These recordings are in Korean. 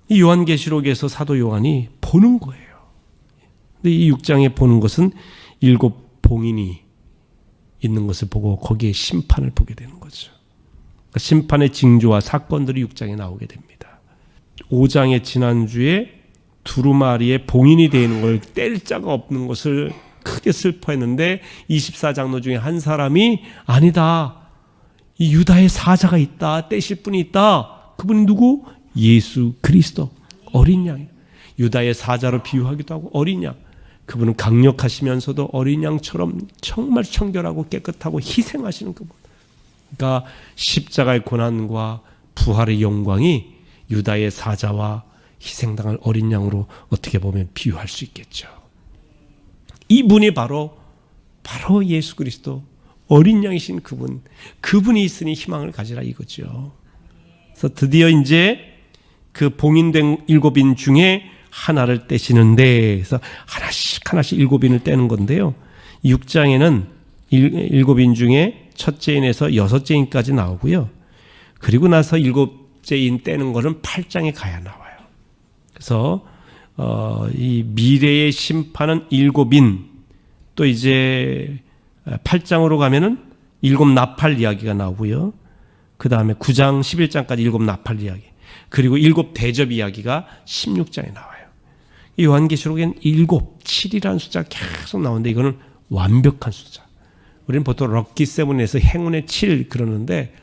이 요한계시록에서 사도 요한이 보는 거예요. 근데 이 6장에 보는 것은 7 봉인이 있는 것을 보고 거기에 심판을 보게 되는 거죠. 그러니까 심판의 징조와 사건들이 6장에 나오게 됩니다. 5장의 지난주에 두루마리의 봉인이 되는 걸 뗄 자가 없는 것을 크게 슬퍼했는데 24장로 중에 한 사람이 아니다. 이 유다의 사자가 있다. 떼실 분이 있다. 그분이 누구? 예수 그리스도 어린 양이에요. 유다의 사자로 비유하기도 하고 어린 양. 그분은 강력하시면서도 어린 양처럼 정말 청결하고 깨끗하고 희생하시는 그분. 그러니까 십자가의 고난과 부활의 영광이 유다의 사자와 희생당할 어린 양으로 어떻게 보면 비유할 수 있겠죠. 이분이 바로 예수 그리스도 어린 양이신 그분이 있으니 희망을 가지라 이거죠. 그래서 드디어 이제 그 봉인된 7인 중에 하나를 떼시는데, 그래서 하나씩 7인을 떼는 건데요. 6장에는 7인 중에 첫째 인에서 6째 인까지 나오고요. 그리고 나서 7째 인 떼는 거는 8장에 가야 나와요. 그래서 이 미래의 심판은 7인, 또 이제 8장으로 가면은 7 나팔 이야기가 나오고요. 그 다음에 9장 11장까지 7 나팔 이야기, 그리고 7 대접 이야기가 16장에 나와요. 이 요한계시록엔 7이라는 숫자가 계속 나오는데 이거는 완벽한 숫자. 우리는 보통 럭키 세븐에서 행운의 7 그러는데,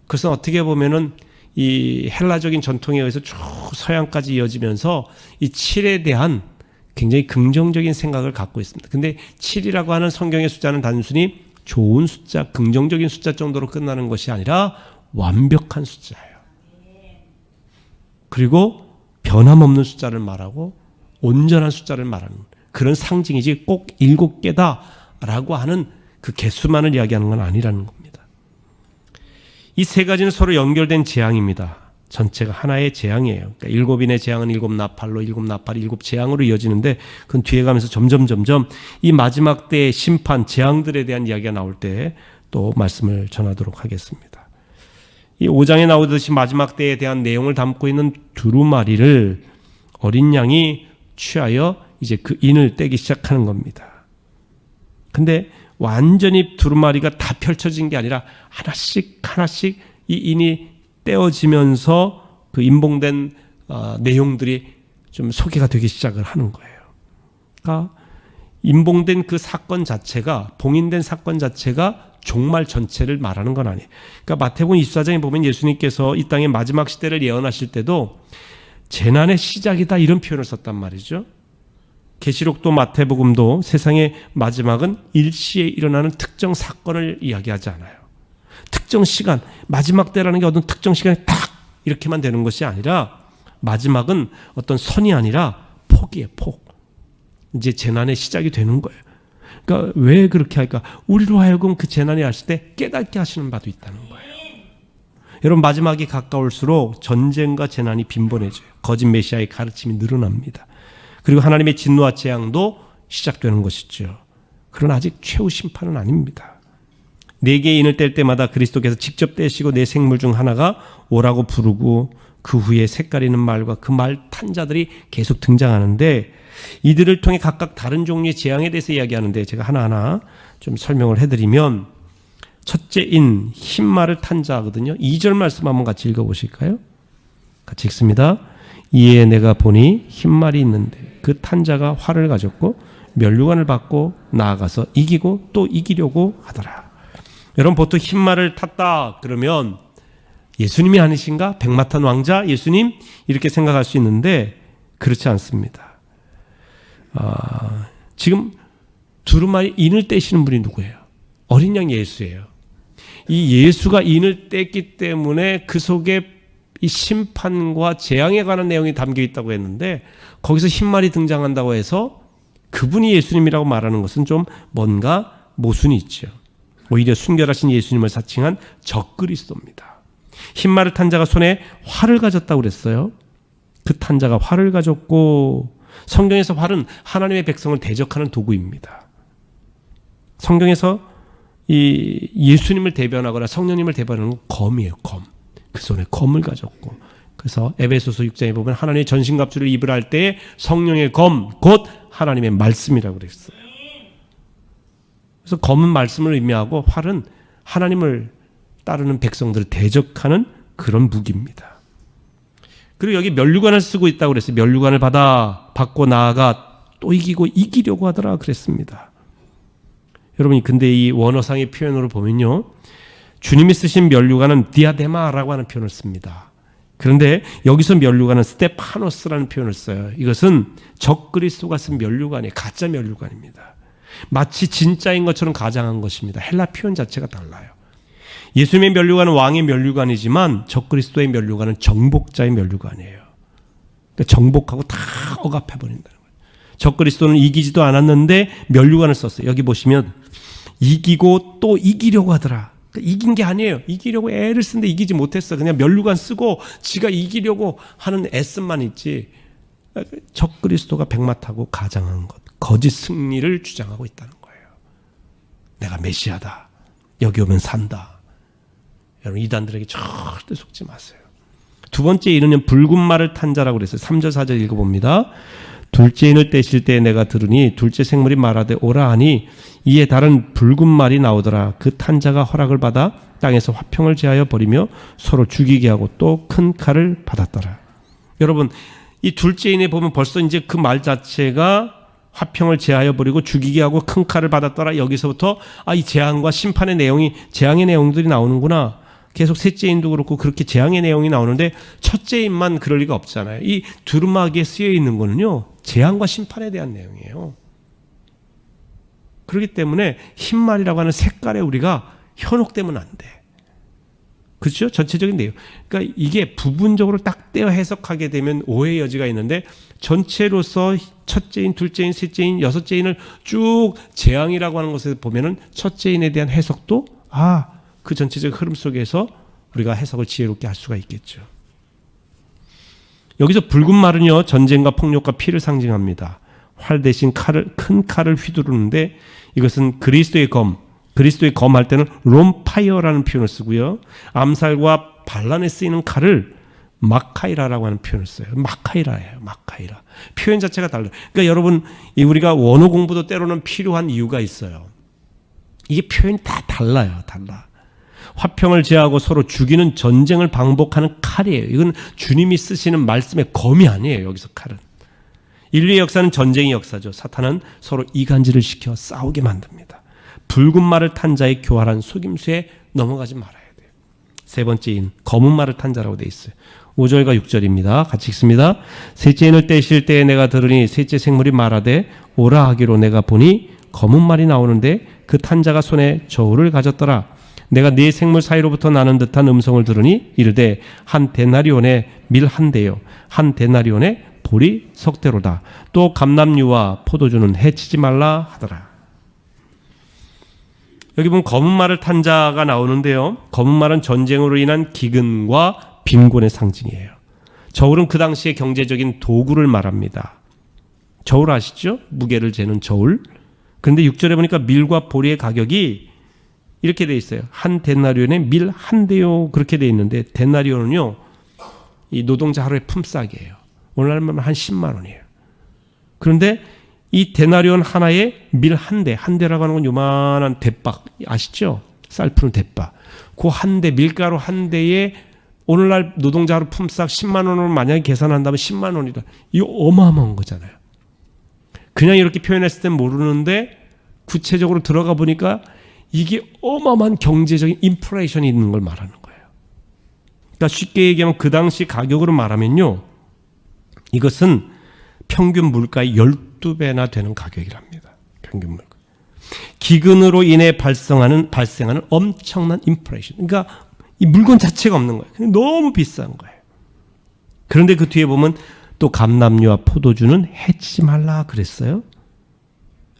그것은 어떻게 보면은 이 헬라적인 전통에 의해서 쭉 서양까지 이어지면서 이 7에 대한 굉장히 긍정적인 생각을 갖고 있습니다. 근데 7이라고 하는 성경의 숫자는 단순히 좋은 숫자, 긍정적인 숫자 정도로 끝나는 것이 아니라 완벽한 숫자예요. 그리고 변함없는 숫자를 말하고 온전한 숫자를 말하는 그런 상징이지 꼭 7개다라고 하는 그 개수만을 이야기하는 건 아니라는 겁니다. 이 세 가지는 서로 연결된 재앙입니다. 전체가 하나의 재앙이에요. 그러니까 7인의 재앙은 7 나팔로, 7 나팔이 7 재앙으로 이어지는데, 그건 뒤에 가면서 점점 이 마지막 때의 심판, 재앙들에 대한 이야기가 나올 때 또 말씀을 전하도록 하겠습니다. 이 5장에 나오듯이 마지막 때에 대한 내용을 담고 있는 두루마리를 어린 양이 취하여 이제 그 인을 떼기 시작하는 겁니다. 근데 완전히 두루마리가 다 펼쳐진 게 아니라 하나씩 이 인이 떼어지면서 그 인봉된 내용들이 좀 소개가 되기 시작을 하는 거예요. 그러니까 인봉된 그 사건 자체가, 봉인된 사건 자체가 종말 전체를 말하는 건 아니에요. 그러니까 마태복음 24장에 보면 예수님께서 이 땅의 마지막 시대를 예언하실 때도 재난의 시작이다 이런 표현을 썼단 말이죠. 계시록도 마태복음도 세상의 마지막은 일시에 일어나는 특정 사건을 이야기하지 않아요. 특정 시간, 마지막 때라는 게 어떤 특정 시간에 딱 이렇게만 되는 것이 아니라, 마지막은 어떤 선이 아니라 폭이에요, 폭. 이제 재난의 시작이 되는 거예요. 그러니까 왜 그렇게 할까? 우리로 하여금 그 재난이 왔을 때 깨닫게 하시는 바도 있다는 거예요. 여러분, 마지막이 가까울수록 전쟁과 재난이 빈번해져요. 거짓 메시아의 가르침이 늘어납니다. 그리고 하나님의 진노와 재앙도 시작되는 것이죠. 그러나 아직 최후 심판은 아닙니다. 4개의 인을 뗄 때마다 그리스도께서 직접 떼시고 내 생물 중 하나가 오라고 부르고, 그 후에 색깔 있는 말과 그 말 탄 자들이 계속 등장하는데, 이들을 통해 각각 다른 종류의 재앙에 대해서 이야기하는데, 제가 하나하나 좀 설명을 해드리면, 첫째 인, 흰 말을 탄 자거든요. 2절 말씀 한번 같이 읽어보실까요? 같이 읽습니다. 이에 내가 보니 흰 말이 있는데 그 탄 자가 활을 가졌고 면류관을 받고 나아가서 이기고 또 이기려고 하더라. 여러분, 보통 흰 말을 탔다 그러면 예수님이 아니신가? 백마탄 왕자 예수님? 이렇게 생각할 수 있는데 그렇지 않습니다. 지금 두루마리 인을 떼시는 분이 누구예요? 어린 양 예수예요. 이 예수가 인을 뗐기 때문에 그 속에 이 심판과 재앙에 관한 내용이 담겨 있다고 했는데, 거기서 흰 말이 등장한다고 해서 그분이 예수님이라고 말하는 것은 좀 뭔가 모순이 있죠. 오히려 순결하신 예수님을 사칭한 적그리스도입니다. 흰 말을 탄 자가 손에 활을 가졌다고 그랬어요. 그 탄 자가 활을 가졌고, 성경에서 활은 하나님의 백성을 대적하는 도구입니다. 성경에서 이 예수님을 대변하거나 성령님을 대변하는 건 검이에요, 검. 그 손에 검을 가졌고 그래서 에베소서 6장에 보면 하나님의 전신갑주를 입으라 할 때에 성령의 검, 곧 하나님의 말씀이라고 그랬어요. 그래서 검은 말씀을 의미하고 활은 하나님을 따르는 백성들을 대적하는 그런 무기입니다. 그리고 여기 면류관을 쓰고 있다고 그랬어요. 면류관을 받고 나아가 또 이기려고 하더라 그랬습니다. 여러분이 근데 이 원어상의 표현으로 보면요, 주님이 쓰신 면류관은 디아데마라고 하는 표현을 씁니다. 그런데 여기서 면류관은 스테파노스라는 표현을 써요. 이것은 적그리스도가 쓴 면류관이 가짜 면류관입니다. 마치 진짜인 것처럼 가장한 것입니다. 헬라 표현 자체가 달라요. 예수님의 면류관은 왕의 면류관이지만 적그리스도의 면류관은 정복자의 면류관이에요. 그러니까 정복하고 다 억압해버린다는 거예요. 적그리스도는 이기지도 않았는데 면류관을 썼어요. 여기 보시면 이기고 또 이기려고 하더라. 그러니까 이긴 게 아니에요. 이기려고 애를 쓰는데 이기지 못했어. 그냥 면류관 쓰고 지가 이기려고 하는 애씀만 있지. 적그리스도가 백마 타고 가장한 것, 거짓 승리를 주장하고 있다는 거예요. 내가 메시아다. 여기 오면 산다. 여러분, 이단들에게 절대 속지 마세요. 두 번째 인은 붉은 말을 탄 자라고 그랬어요. 3절 4절 읽어봅니다. 둘째 인을 떼실 때 내가 들으니 둘째 생물이 말하되 오라 하니 이에 다른 붉은 말이 나오더라. 그 탄 자가 허락을 받아 땅에서 화평을 제하여 버리며 서로 죽이게 하고 또 큰 칼을 받았더라. 여러분, 이 둘째 인에 보면 벌써 이제 그 말 자체가 화평을 제하여 버리고 죽이게 하고 큰 칼을 받았더라. 여기서부터 이 재앙과 심판의 내용이, 재앙의 내용들이 나오는구나. 계속 셋째 인도 그렇고 그렇게 재앙의 내용이 나오는데 첫째 인만 그럴 리가 없잖아요. 이 두루마기에 쓰여 있는 거는요, 재앙과 심판에 대한 내용이에요. 그렇기 때문에 흰말이라고 하는 색깔에 우리가 현혹되면 안 돼. 그렇죠? 전체적인 내용. 그러니까 이게 부분적으로 딱 떼어 해석하게 되면 오해의 여지가 있는데 전체로서 첫째인, 둘째인, 셋째인, 여섯째인을 쭉 재앙이라고 하는 것에 보면은 첫째인에 대한 해석도 그 전체적 흐름 속에서 우리가 해석을 지혜롭게 할 수가 있겠죠. 여기서 붉은 말은요, 전쟁과 폭력과 피를 상징합니다. 활 대신 큰 칼을 휘두르는데 이것은 그리스도의 검 할 때는 롬파이어라는 표현을 쓰고요. 암살과 반란에 쓰이는 칼을 마카이라라고 하는 표현을 써요. 마카이라예요. 마카이라. 표현 자체가 달라요. 그러니까 여러분, 우리가 원어 공부도 때로는 필요한 이유가 있어요. 이게 표현이 다 달라요. 달라. 화평을 제하고 서로 죽이는 전쟁을 방복하는 칼이에요. 이건 주님이 쓰시는 말씀의 검이 아니에요. 여기서 칼은. 인류의 역사는 전쟁의 역사죠. 사탄은 서로 이간질을 시켜 싸우게 만듭니다. 붉은 말을 탄 자의 교활한 속임수에 넘어가지 말아야 돼요. 세 번째 인, 검은 말을 탄 자라고 되어 있어요. 5절과 6절입니다. 같이 읽습니다. 셋째 인을 떼실 때에 내가 들으니 셋째 생물이 말하되 오라 하기로 내가 보니 검은 말이 나오는데 그 탄 자가 손에 저울을 가졌더라. 내가 네 생물 사이로부터 나는 듯한 음성을 들으니 이르되 한 데나리온의 밀 한 대요 한 데나리온의 보리 석대로다. 또 감람류와 포도주는 해치지 말라 하더라. 여기 보면 검은 말을 탄 자가 나오는데요, 검은 말은 전쟁으로 인한 기근과 빈곤의 상징이에요. 저울은 그 당시의 경제적인 도구를 말합니다. 저울 아시죠? 무게를 재는 저울. 그런데 6절에 보니까 밀과 보리의 가격이 이렇게 돼 있어요. 한 데나리온에 밀 한 대요. 그렇게 돼 있는데 데나리온은요, 이 노동자 하루의 품삯이에요. 오늘날만 한 10만 원이에요. 그런데 이 데나리온 하나에 밀 한 대라고 하는 건 요만한 대박 아시죠? 쌀 푸는 대박. 그 한 대, 밀가루 한 대에 오늘날 노동자 하루 품삯 10만 원으로 만약에 계산한다면 10만 원이다. 이거 어마어마한 거잖아요. 그냥 이렇게 표현했을 땐 모르는데 구체적으로 들어가 보니까 이게 어마어마한 경제적인 인플레이션이 있는 걸 말하는 거예요. 그러니까 쉽게 얘기하면 그 당시 가격으로 말하면요, 이것은 평균 물가의 12배나 되는 가격이랍니다. 평균 물가. 기근으로 인해 발생하는 엄청난 인플레이션. 그러니까 이 물건 자체가 없는 거예요. 너무 비싼 거예요. 그런데 그 뒤에 보면 또 감람류와 포도주는 해치지 말라 그랬어요.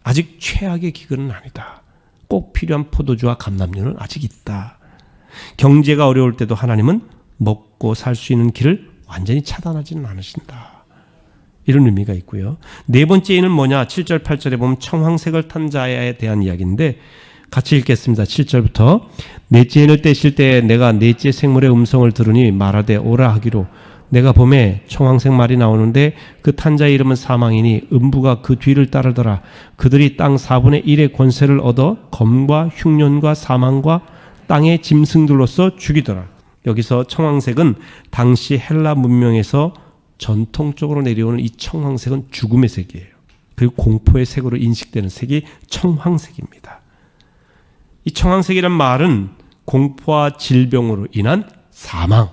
아직 최악의 기근은 아니다. 꼭 필요한 포도주와 감람류는 아직 있다. 경제가 어려울 때도 하나님은 먹고 살 수 있는 길을 완전히 차단하지는 않으신다. 이런 의미가 있고요. 네 번째 인은 뭐냐? 7절 8절에 보면 청황색을 탄 자에 대한 이야기인데 같이 읽겠습니다. 7절부터 넷째 인을 떼실 때 내가 넷째 생물의 음성을 들으니 말하되 오라 하기로 내가 봄에 청황색 말이 나오는데 그 탄 자의 이름은 사망이니 음부가 그 뒤를 따르더라. 그들이 땅 4분의 1의 권세를 얻어 검과 흉년과 사망과 땅의 짐승들로서 죽이더라. 여기서 청황색은 당시 헬라 문명에서 전통적으로 내려오는 이 청황색은 죽음의 색이에요. 그리고 공포의 색으로 인식되는 색이 청황색입니다. 이 청황색이란 말은 공포와 질병으로 인한 사망,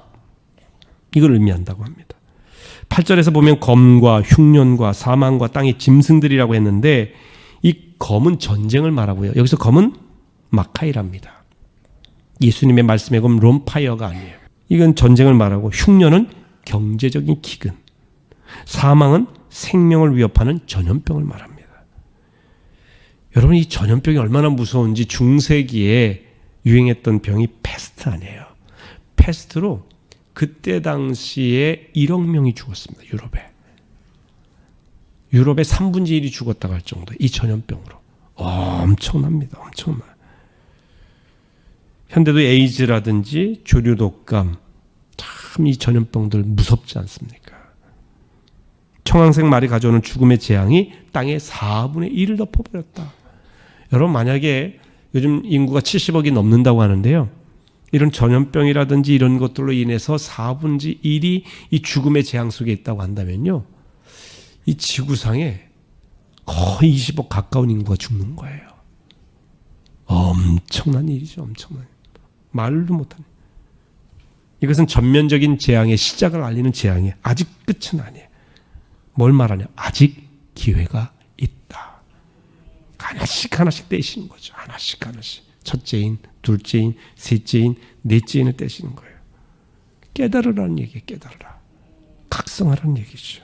이걸 의미한다고 합니다. 8절에서 보면 검과 흉년과 사망과 땅의 짐승들이라고 했는데 이 검은 전쟁을 말하고요. 여기서 검은 마카이랍니다. 예수님의 말씀의 검 롬파이어가 아니에요. 이건 전쟁을 말하고 흉년은 경제적인 기근, 사망은 생명을 위협하는 전염병을 말합니다. 여러분, 이 전염병이 얼마나 무서운지 중세기에 유행했던 병이 패스트 아니에요. 패스트로 그때 당시에 1억 명이 죽었습니다. 유럽의 3분의 1이 죽었다고 할 정도, 이 전염병으로. 엄청납니다. 엄청나요. 현대도 에이즈라든지 조류독감, 참 이 전염병들 무섭지 않습니까? 청황색 말이 가져오는 죽음의 재앙이 땅의 4분의 1을 덮어버렸다. 여러분, 만약에 요즘 인구가 70억이 넘는다고 하는데요, 이런 전염병이라든지 이런 것들로 인해서 4분의 1이 이 죽음의 재앙 속에 있다고 한다면요, 이 지구상에 거의 20억 가까운 인구가 죽는 거예요. 엄청난 일이죠. 엄청난 일. 말도 못하는. 이것은 전면적인 재앙의 시작을 알리는 재앙이에요. 아직 끝은 아니에요. 뭘 말하냐? 아직 기회가 있다. 하나씩 떼시는 거죠. 하나씩. 첫째인, 둘째인, 셋째인, 넷째인을 떼시는 거예요. 깨달으라는 얘기예요. 깨달으라. 각성하라는 얘기죠.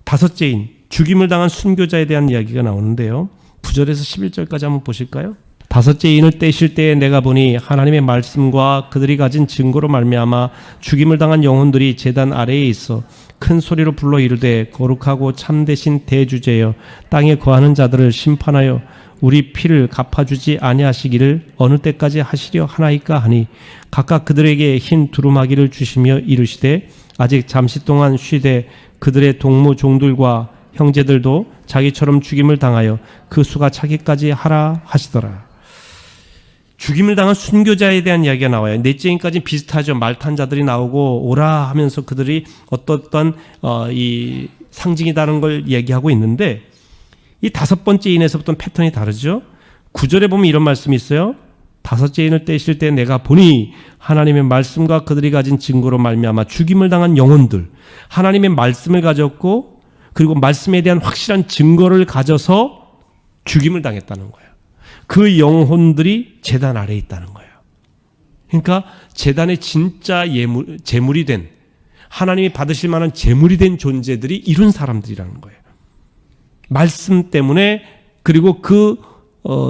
다섯째인, 죽임을 당한 순교자에 대한 이야기가 나오는데요. 9절에서 11절까지 한번 보실까요? 다섯째인을 떼실 때에 내가 보니 하나님의 말씀과 그들이 가진 증거로 말미암아 죽임을 당한 영혼들이 제단 아래에 있어 큰 소리로 불러 이르되 거룩하고 참되신 대주제여 땅에 거하는 자들을 심판하여 우리 피를 갚아주지 아니하시기를 어느 때까지 하시려 하나이까 하니 각각 그들에게 흰 두루마기를 주시며 이르시되 아직 잠시 동안 쉬되 그들의 동무 종들과 형제들도 자기처럼 죽임을 당하여 그 수가 차기까지 하라 하시더라. 죽임을 당한 순교자에 대한 이야기가 나와요. 넷째인까지는 비슷하죠. 말 탄 자들이 나오고 오라 하면서 그들이 어떤 이 상징이다는 걸 얘기하고 있는데 이 다섯 번째 인에서부터는 패턴이 다르죠. 9절에 보면 이런 말씀이 있어요. 다섯째 인을 떼실 때 내가 보니 하나님의 말씀과 그들이 가진 증거로 말미암아 죽임을 당한 영혼들, 하나님의 말씀을 가졌고 그리고 말씀에 대한 확실한 증거를 가져서 죽임을 당했다는 거예요. 그 영혼들이 제단 아래에 있다는 거예요. 그러니까 제단의 진짜 제물이 된, 하나님이 받으실 만한 제물이 된 존재들이 이런 사람들이라는 거예요. 말씀 때문에 그리고 그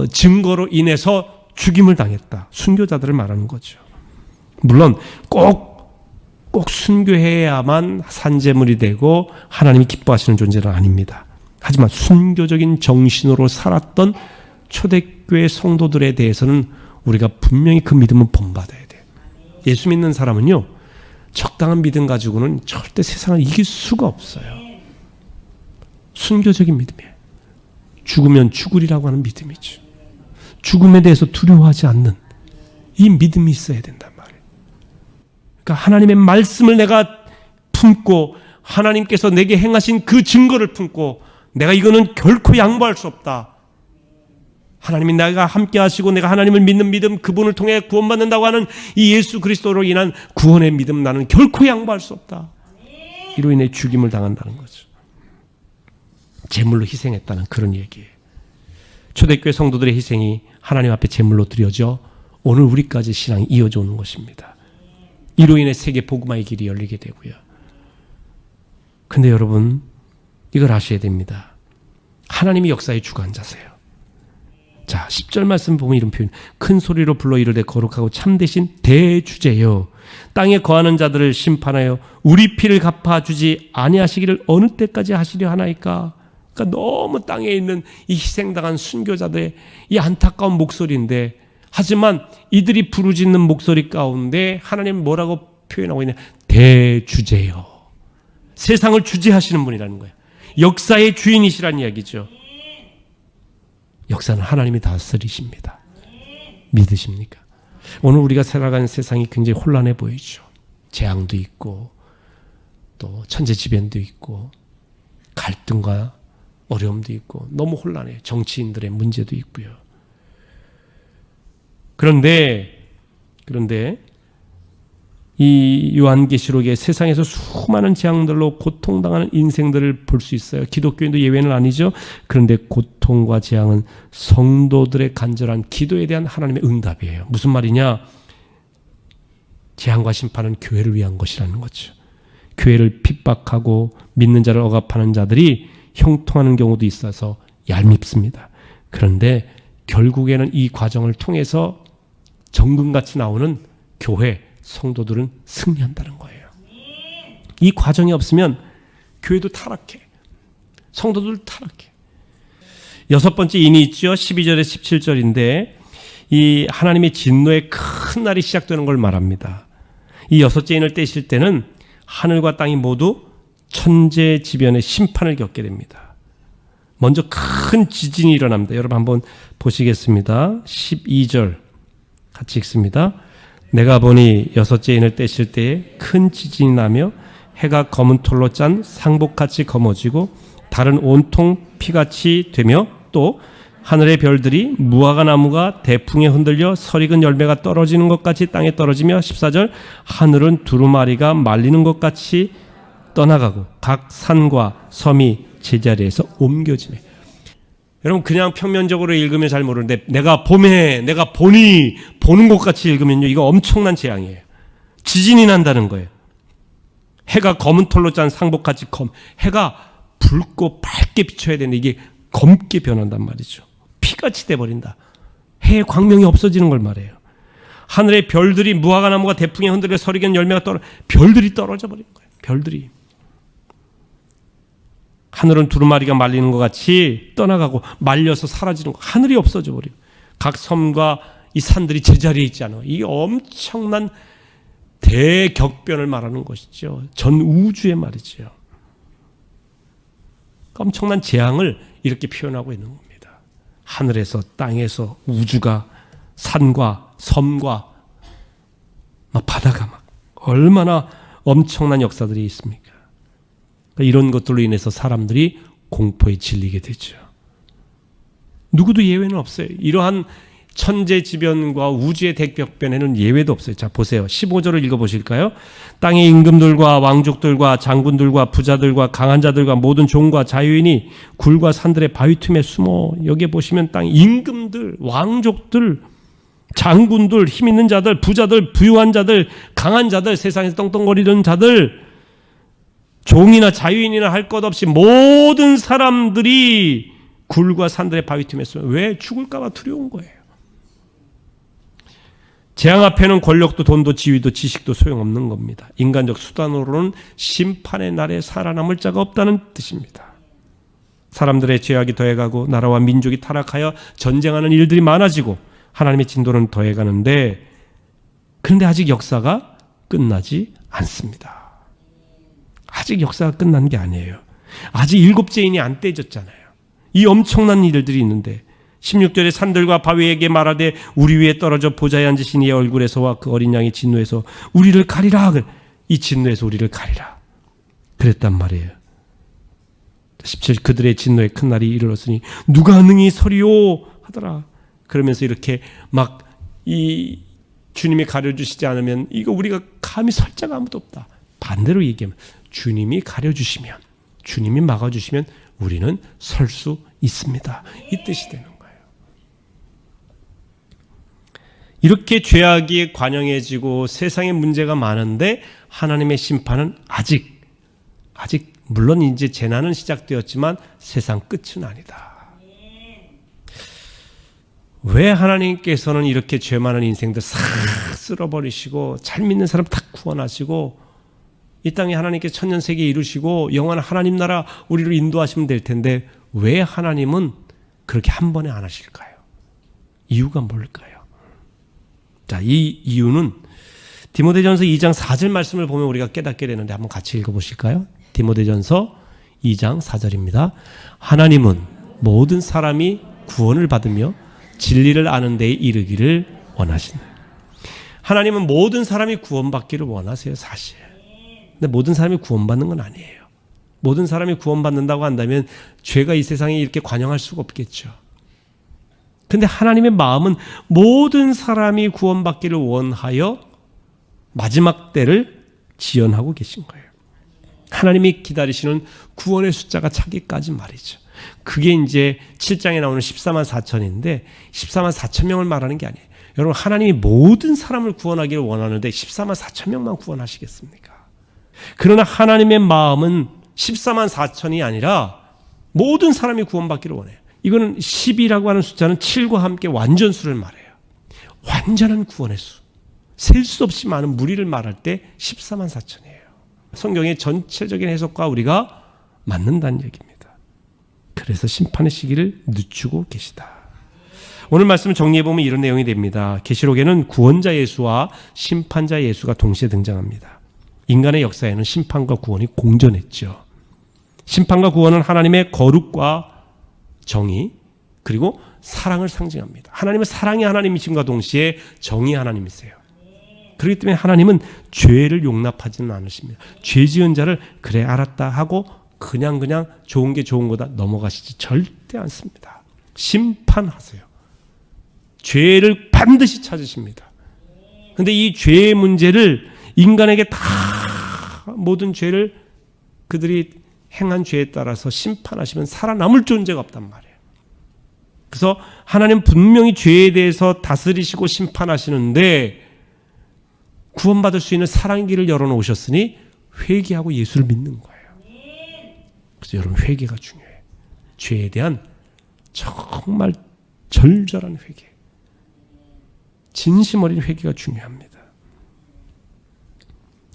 증거로 인해서 죽임을 당했다. 순교자들을 말하는 거죠. 물론 꼭 순교해야만 산제물이 되고 하나님이 기뻐하시는 존재는 아닙니다. 하지만 순교적인 정신으로 살았던 초대교회 성도들에 대해서는 우리가 분명히 그 믿음은 본받아야 돼요. 예수 믿는 사람은요, 적당한 믿음 가지고는 절대 세상을 이길 수가 없어요. 순교적인 믿음이에요. 죽으면 죽으리라고 하는 믿음이죠. 죽음에 대해서 두려워하지 않는 이 믿음이 있어야 된단 말이에요. 그러니까 하나님의 말씀을 내가 품고 하나님께서 내게 행하신 그 증거를 품고 내가 이거는 결코 양보할 수 없다. 하나님이 내가 함께 하시고 내가 하나님을 믿는 믿음, 그분을 통해 구원받는다고 하는 이 예수 그리스도로 인한 구원의 믿음, 나는 결코 양보할 수 없다. 이로 인해 죽임을 당한다는 거죠. 제물로 희생했다는 그런 얘기예요. 초대교회 성도들의 희생이 하나님 앞에 제물로 드려져 오늘 우리까지 신앙이 이어져 오는 것입니다. 이로 인해 세계 복음화의 길이 열리게 되고요. 근데 여러분, 이걸 아셔야 됩니다. 하나님이 역사의 주관자세요. 자, 10절 말씀 보면 이런 표현, 큰 소리로 불러 이르되 거룩하고 참되신 대주제여 땅에 거하는 자들을 심판하여 우리 피를 갚아주지 아니하시기를 어느 때까지 하시려 하나이까. 그러니까 너무 땅에 있는 이 희생당한 순교자들의 이 안타까운 목소리인데, 하지만 이들이 부르짖는 목소리 가운데 하나님 뭐라고 표현하고 있는 대주제요. 세상을 주재하시는 분이라는 거예요. 역사의 주인이시라는 이야기죠. 역사는 하나님이 다스리십니다. 믿으십니까? 오늘 우리가 살아가는 세상이 굉장히 혼란해 보이죠. 재앙도 있고 또 천재지변도 있고 갈등과 어려움도 있고 너무 혼란해요. 정치인들의 문제도 있고요. 그런데 이 요한계시록에 세상에서 수많은 재앙들로 고통당하는 인생들을 볼 수 있어요. 기독교인도 예외는 아니죠. 그런데 고통과 재앙은 성도들의 간절한 기도에 대한 하나님의 응답이에요. 무슨 말이냐? 재앙과 심판은 교회를 위한 것이라는 거죠. 교회를 핍박하고 믿는 자를 억압하는 자들이 형통하는 경우도 있어서 얄밉습니다. 그런데 결국에는 이 과정을 통해서 정금같이 나오는 교회, 성도들은 승리한다는 거예요. 이 과정이 없으면 교회도 타락해. 성도들 타락해. 여섯 번째 인이 있죠. 12절에 17절인데 이 하나님의 진노의 큰 날이 시작되는 걸 말합니다. 이 여섯째 인을 떼실 때는 하늘과 땅이 모두 천재지변의 심판을 겪게 됩니다. 먼저 큰 지진이 일어납니다. 여러분 한번 보시겠습니다. 12절 같이 읽습니다. 내가 보니 여섯째 인을 떼실 때에 큰 지진이 나며 해가 검은 털로 짠 상복같이 검어지고 달은 온통 피같이 되며 또 하늘의 별들이 무화과 나무가 대풍에 흔들려 설익은 열매가 떨어지는 것 같이 땅에 떨어지며 14절 하늘은 두루마리가 말리는 것 같이 떠나가고 각 산과 섬이 제자리에서 옮겨지네. 여러분 그냥 평면적으로 읽으면 잘 모르는데 내가 보니 보는 것 같이 읽으면요 이거 엄청난 재앙이에요. 지진이 난다는 거예요. 해가 검은 털로 짠 상복같이 해가 붉고 밝게 비춰야 되는데 이게 검게 변한단 말이죠. 피같이 돼버린다. 해의 광명이 없어지는 걸 말해요. 하늘의 별들이 무화과 나무가 대풍에 흔들려 설익은 열매가 별들이 떨어져 버린 거예요. 별들이. 하늘은 두루마리가 말리는 것 같이 떠나가고 말려서 사라지는 거. 하늘이 없어져 버려요. 각 섬과 이 산들이 제자리에 있지 않아. 이게 엄청난 대격변을 말하는 것이죠. 전 우주의 말이죠. 엄청난 재앙을 이렇게 표현하고 있는 겁니다. 하늘에서 땅에서 우주가 산과 섬과 막 바다가 막 얼마나 엄청난 역사들이 있습니까? 이런 것들로 인해서 사람들이 공포에 질리게 되죠. 누구도 예외는 없어요. 이러한 천재지변과 우주의 대격변에는 예외도 없어요. 자 보세요. 15절을 읽어보실까요? 땅의 임금들과 왕족들과 장군들과 부자들과 강한 자들과 모든 종과 자유인이 굴과 산들의 바위 틈에 숨어. 여기에 보시면 땅 임금들, 왕족들, 장군들, 힘 있는 자들, 부자들, 부유한 자들, 강한 자들, 세상에서 떵떵거리는 자들, 종이나 자유인이나 할 것 없이 모든 사람들이 굴과 산들의 바위 틈에 숨어. 왜? 죽을까 봐 두려운 거예요. 재앙 앞에는 권력도 돈도 지위도 지식도 소용없는 겁니다. 인간적 수단으로는 심판의 날에 살아남을 자가 없다는 뜻입니다. 사람들의 죄악이 더해가고 나라와 민족이 타락하여 전쟁하는 일들이 많아지고 하나님의 진도는 더해가는데 그런데 아직 역사가 끝나지 않습니다. 아직 역사가 끝난 게 아니에요. 아직 일곱째 인이 안 떼졌잖아요. 이 엄청난 일들이 있는데 16절에 산들과 바위에게 말하되 우리 위에 떨어져 보좌에 앉으신 이의 얼굴에서와 그 어린 양의 진노에서 우리를 가리라. 이 진노에서 우리를 가리라. 그랬단 말이에요. 17 그들의 진노의 큰 날이 이르렀으니 누가 능히 서리오 하더라. 그러면서 이렇게 막 이 주님이 가려주시지 않으면 이거 우리가 감히 설 자가 아무도 없다. 반대로 얘기하면 주님이 가려주시면 주님이 막아주시면 우리는 설 수 있습니다. 이 뜻이 되는 거예요. 이렇게 죄악이 관영해지고 세상에 문제가 많은데 하나님의 심판은 아직 물론 이제 재난은 시작되었지만 세상 끝은 아니다. 왜 하나님께서는 이렇게 죄 많은 인생들 싹 쓸어버리시고 잘 믿는 사람 다 구원하시고 이 땅에 하나님께 천년세계 이루시고 영원한 하나님 나라 우리를 인도하시면 될 텐데 왜 하나님은 그렇게 한 번에 안 하실까요? 이유가 뭘까요? 자, 이 이유는 디모데전서 2장 4절 말씀을 보면 우리가 깨닫게 되는데 한번 같이 읽어보실까요? 디모데전서 2장 4절입니다. 하나님은 모든 사람이 구원을 받으며 진리를 아는 데에 이르기를 원하신다. 하나님은 모든 사람이 구원받기를 원하세요, 사실. 근데 모든 사람이 구원받는 건 아니에요. 모든 사람이 구원받는다고 한다면 죄가 이 세상에 이렇게 관영할 수가 없겠죠. 근데 하나님의 마음은 모든 사람이 구원받기를 원하여 마지막 때를 지연하고 계신 거예요. 하나님이 기다리시는 구원의 숫자가 차기까지 말이죠. 그게 이제 7장에 나오는 14만 4천인데 14만 4천 명을 말하는 게 아니에요. 여러분, 하나님이 모든 사람을 구원하기를 원하는데 14만 4천 명만 구원하시겠습니까? 그러나 하나님의 마음은 14만 4천이 아니라 모든 사람이 구원받기를 원해요. 이거는 10이라고 하는 숫자는 7과 함께 완전수를 말해요. 완전한 구원의 수. 셀 수 없이 많은 무리를 말할 때 14만 4천이에요. 성경의 전체적인 해석과 우리가 맞는다는 얘기입니다. 그래서 심판의 시기를 늦추고 계시다. 오늘 말씀을 정리해보면 이런 내용이 됩니다. 계시록에는 구원자 예수와 심판자 예수가 동시에 등장합니다. 인간의 역사에는 심판과 구원이 공존했죠. 심판과 구원은 하나님의 거룩과 정의 그리고 사랑을 상징합니다. 하나님은 사랑의 하나님이심과 동시에 정의의 하나님이세요. 그렇기 때문에 하나님은 죄를 용납하지는 않으십니다. 죄 지은 자를 그래 알았다 하고 그냥 좋은 게 좋은 거다 넘어가시지 절대 않습니다. 심판하세요. 죄를 반드시 찾으십니다. 그런데 이 죄의 문제를 인간에게 다 모든 죄를 그들이 행한 죄에 따라서 심판하시면 살아남을 존재가 없단 말이에요. 그래서 하나님 분명히 죄에 대해서 다스리시고 심판하시는데 구원받을 수 있는 사랑의 길을 열어놓으셨으니 회개하고 예수를 믿는 거예요. 그래서 여러분, 회개가 중요해요. 죄에 대한 정말 절절한 회개, 진심 어린 회개가 중요합니다.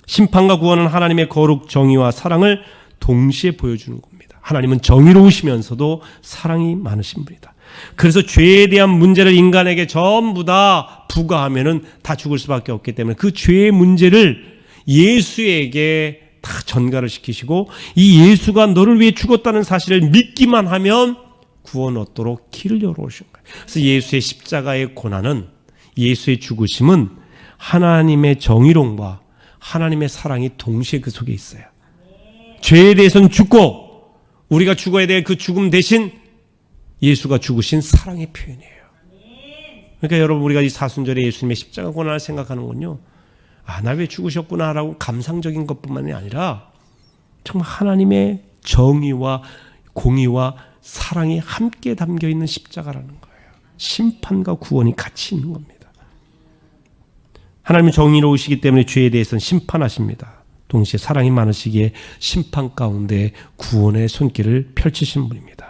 심판과 구원은 하나님의 거룩, 정의와 사랑을 동시에 보여주는 겁니다. 하나님은 정의로우시면서도 사랑이 많으신 분이다. 그래서 죄에 대한 문제를 인간에게 전부 다 부과하면은 다 죽을 수밖에 없기 때문에 그 죄의 문제를 예수에게 다 전가를 시키시고 이 예수가 너를 위해 죽었다는 사실을 믿기만 하면 구원 얻도록 길을 열어오신 거예요. 그래서 예수의 십자가의 고난은, 예수의 죽으심은 하나님의 정의로움과 하나님의 사랑이 동시에 그 속에 있어요. 죄에 대해서는 죽고 우리가 죽어야 될 그 죽음 대신 예수가 죽으신 사랑의 표현이에요. 그러니까 여러분, 우리가 이 사순절에 예수님의 십자가 고난을 생각하는군요. 아, 나 왜 죽으셨구나라고 감상적인 것뿐만이 아니라 정말 하나님의 정의와 공의와 사랑이 함께 담겨있는 십자가라는 거예요. 심판과 구원이 같이 있는 겁니다. 하나님은 정의로우시기 때문에 죄에 대해서는 심판하십니다. 동시에 사랑이 많으시기에 심판 가운데 구원의 손길을 펼치신 분입니다.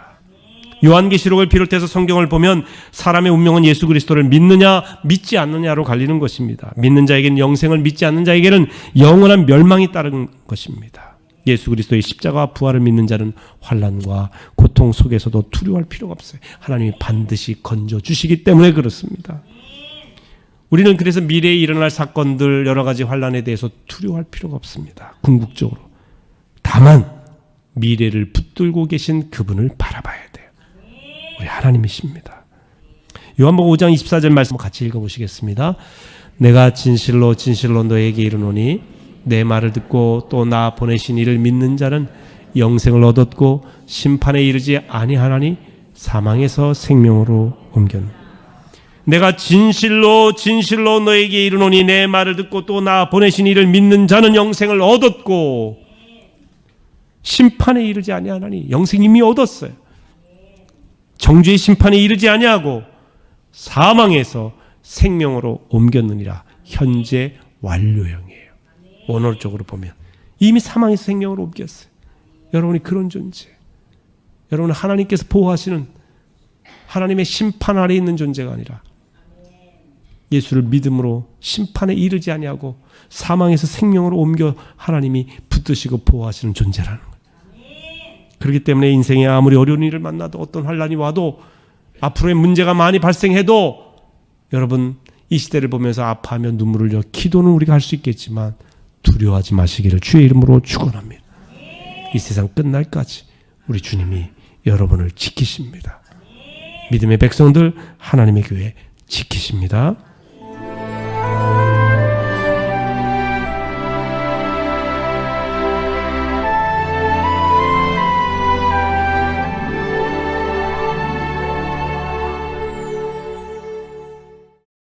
요한계시록을 비롯해서 성경을 보면 사람의 운명은 예수 그리스도를 믿느냐 믿지 않느냐로 갈리는 것입니다. 믿는 자에게는 영생을, 믿지 않는 자에게는 영원한 멸망이 따른 것입니다. 예수 그리스도의 십자가와 부활을 믿는 자는 환난과 고통 속에서도 두려워할 필요가 없어요. 하나님이 반드시 건져주시기 때문에 그렇습니다. 우리는 그래서 미래에 일어날 사건들, 여러 가지 환난에 대해서 두려워할 필요가 없습니다. 궁극적으로. 다만 미래를 붙들고 계신 그분을 바라봐야 돼요. 우리 하나님이십니다. 요한복음 5장 24절 말씀 같이 읽어보시겠습니다. 내가 진실로 진실로 너에게 이르노니 내 말을 듣고 또 나 보내신 이를 믿는 자는 영생을 얻었고 심판에 이르지 아니하나니 사망에서 생명으로 옮겼노라. 내가 진실로 진실로 너에게 이르노니 내 말을 듣고 또 나 보내신 이를 믿는 자는 영생을 얻었고 심판에 이르지 아니하나니, 영생 이미 얻었어요. 정죄의 심판에 이르지 아니하고 사망에서 생명으로 옮겼느니라. 현재 완료형이에요. 원어적으로 보면 이미 사망에서 생명으로 옮겼어요. 여러분이 그런 존재, 여러분은 하나님께서 보호하시는 하나님의 심판 아래 있는 존재가 아니라 예수를 믿음으로 심판에 이르지 아니하고 사망에서 생명으로 옮겨 하나님이 붙드시고 보호하시는 존재라는 거예요. 그렇기 때문에 인생에 아무리 어려운 일을 만나도, 어떤 환난이 와도, 앞으로의 문제가 많이 발생해도 여러분, 이 시대를 보면서 아파하며 눈물을 흘려 기도는 우리가 할 수 있겠지만 두려워하지 마시기를 주의 이름으로 축원합니다. 이 세상 끝날까지 우리 주님이 여러분을 지키십니다. 믿음의 백성들 하나님의 교회 지키십니다.